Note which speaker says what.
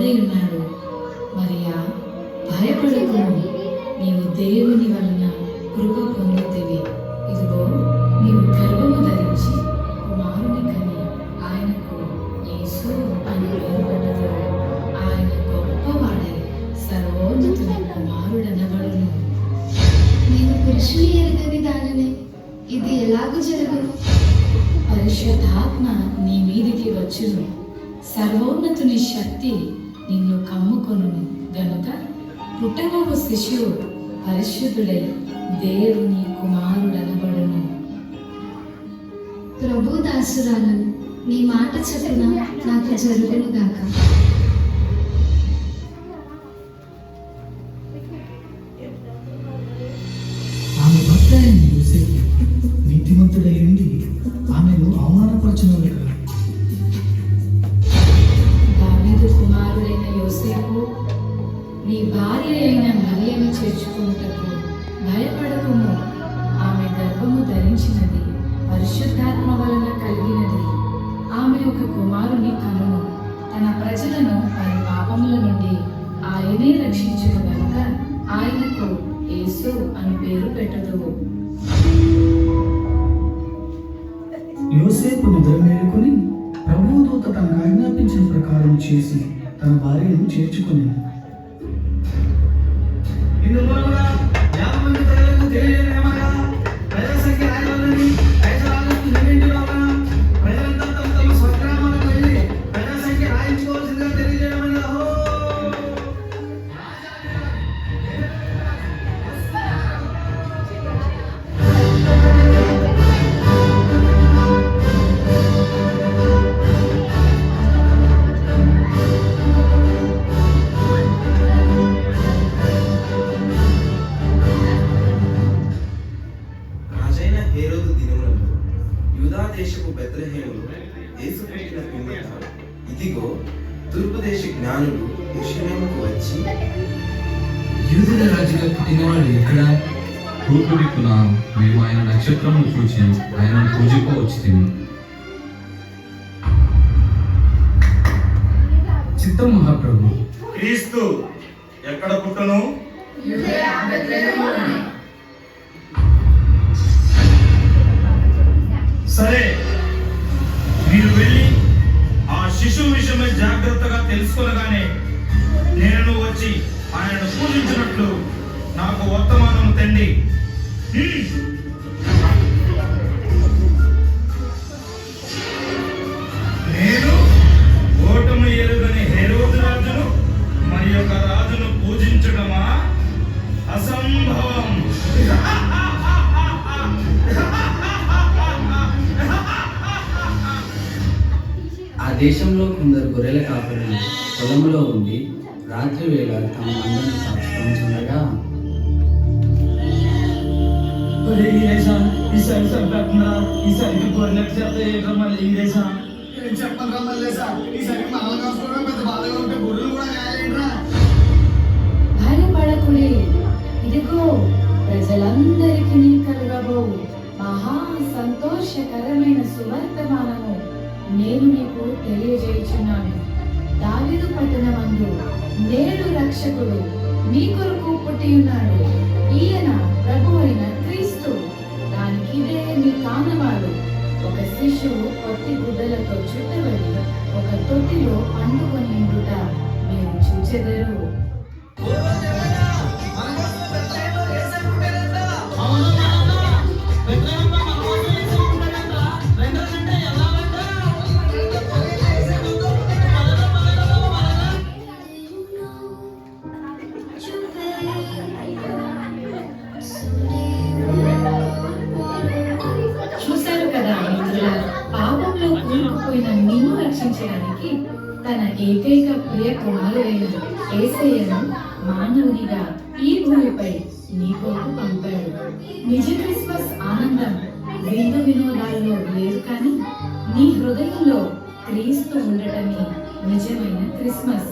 Speaker 1: తోడై ఉన్నాడు. మరియా, భయపడకుము, నీవు దేవుని వలన కృప పొందుతివి. ఇదిగో, నీవు గర్భము ధరించి కుమారుని కని ఆయనకు యేసు అని పేరు పెట్టెదవు. ఆయన గొప్పవాడై సర్వోన్నతుని కుమారుడనబడును.
Speaker 2: నేను పురుషుని ఎరుగని దానిని, ఇది ఎలాగూ జరుగును?
Speaker 1: పరిశుద్ధాత్మ నీ మీదికి వచ్చును, సర్వోన్నతుని శక్తి నిన్ను కమ్ముకొనును గనుక పుట్టబోవు శిశువు పరిశుద్ధుడై దేవుని కుమారుడనబడును.
Speaker 2: ప్రభు దాసురాలను, నీ మాట చొప్పున నాకు జరుగును గాక.
Speaker 3: ఆమె భర్త అయిన యోసేపు నీతిమంతుడై ఉండి ఆమెను అవమానపరచును.
Speaker 1: దావీదు కుమారుడైన యోసేపు, నీ భార్య అయిన మరియను చేర్చుకుంటకు భయపడకుము. ఆమె గర్భము ధరించినది పరిశుద్ధాత్మ వలన కలిగినది. ఆమె ఒక కుమారుని కనును. తన ప్రజలను వారి పాపముల నుండి ఆయనే రక్షించును గనుక ఆయనకు యేసు అని పేరు పెట్టుదువు.
Speaker 3: యోసేపు నిద్ర మేలుకొని ప్రభువు దూత తనకు ఆజ్ఞాపించిన ప్రకారం చేసి తన భార్యను చేర్చుకుని
Speaker 4: దేశపు బెత్లెహేములో యేసు పుట్టిన పిమ్మట ఇదిగో తూర్పు దేశ జ్ఞానులు యెరూషలేముకు వచ్చి,
Speaker 5: యూదుల రాజుగా పుట్టినవాడు ఎక్కడ? తూర్పు దిక్కున మేము ఆయన నక్షత్రమును చూచి ఆయనను పూజింపవచ్చుము. చిత్తం మహాప్రభు.
Speaker 6: క్రీస్తు ఎక్కడ పుట్టను? సరే, మీరు వెళ్ళి ఆ శిశువు విషయమై జాగ్రత్తగా తెలుసుకొనగానే నేను వచ్చి ఆయనను పూజించినట్లు నాకు వర్తమానం తెండి. నేను ఓటమి ఎరుగని హేరోదు రాజును మరి యొక్క రాజును పూజించడమా? అసంభవం.
Speaker 7: ఆ దేశంలో కొందరు గొర్రెల కాపరులు పొలంలో ఉండి రాత్రి వేళ తమ మందను కాచుకొనుచుండగా,
Speaker 1: భయపడకుడి, ఇదిగో ప్రజలందరికీ కలుగబోవు మహా సంతోషకరమైన సువర్తమానము నేను నీకు తెలియజేయుచున్నాను. దావీదు పట్టణమందు నేడు రక్షకుడు మీ కొరకు పుట్టి ఉన్నాడు. ఈయన ప్రభు అయిన క్రీస్తు. దానికిదే మీ కానవాడు. ఒక శిశువు పొత్తి గుడ్డలతో చుట్టబడి ఒక తొట్టిలో పండుకొని ఉండుట మీరు చూచెదరు. చూశారు కదా మిత్రుల, పాపంలో కూరుకుపోయిన నిన్ను రక్షించడానికి తన ఏకైక ప్రియ కుమారుడైన యేసయ్యను మానవునిగా ఈ భూమిపై నీ కొరకు పంపాడు. నిజ క్రిస్మస్ ఆనందం విందు వినోదాల్లో లేదు, కానీ నీ హృదయంలో క్రీస్తు ఉండటమే నిజమైన క్రిస్మస్.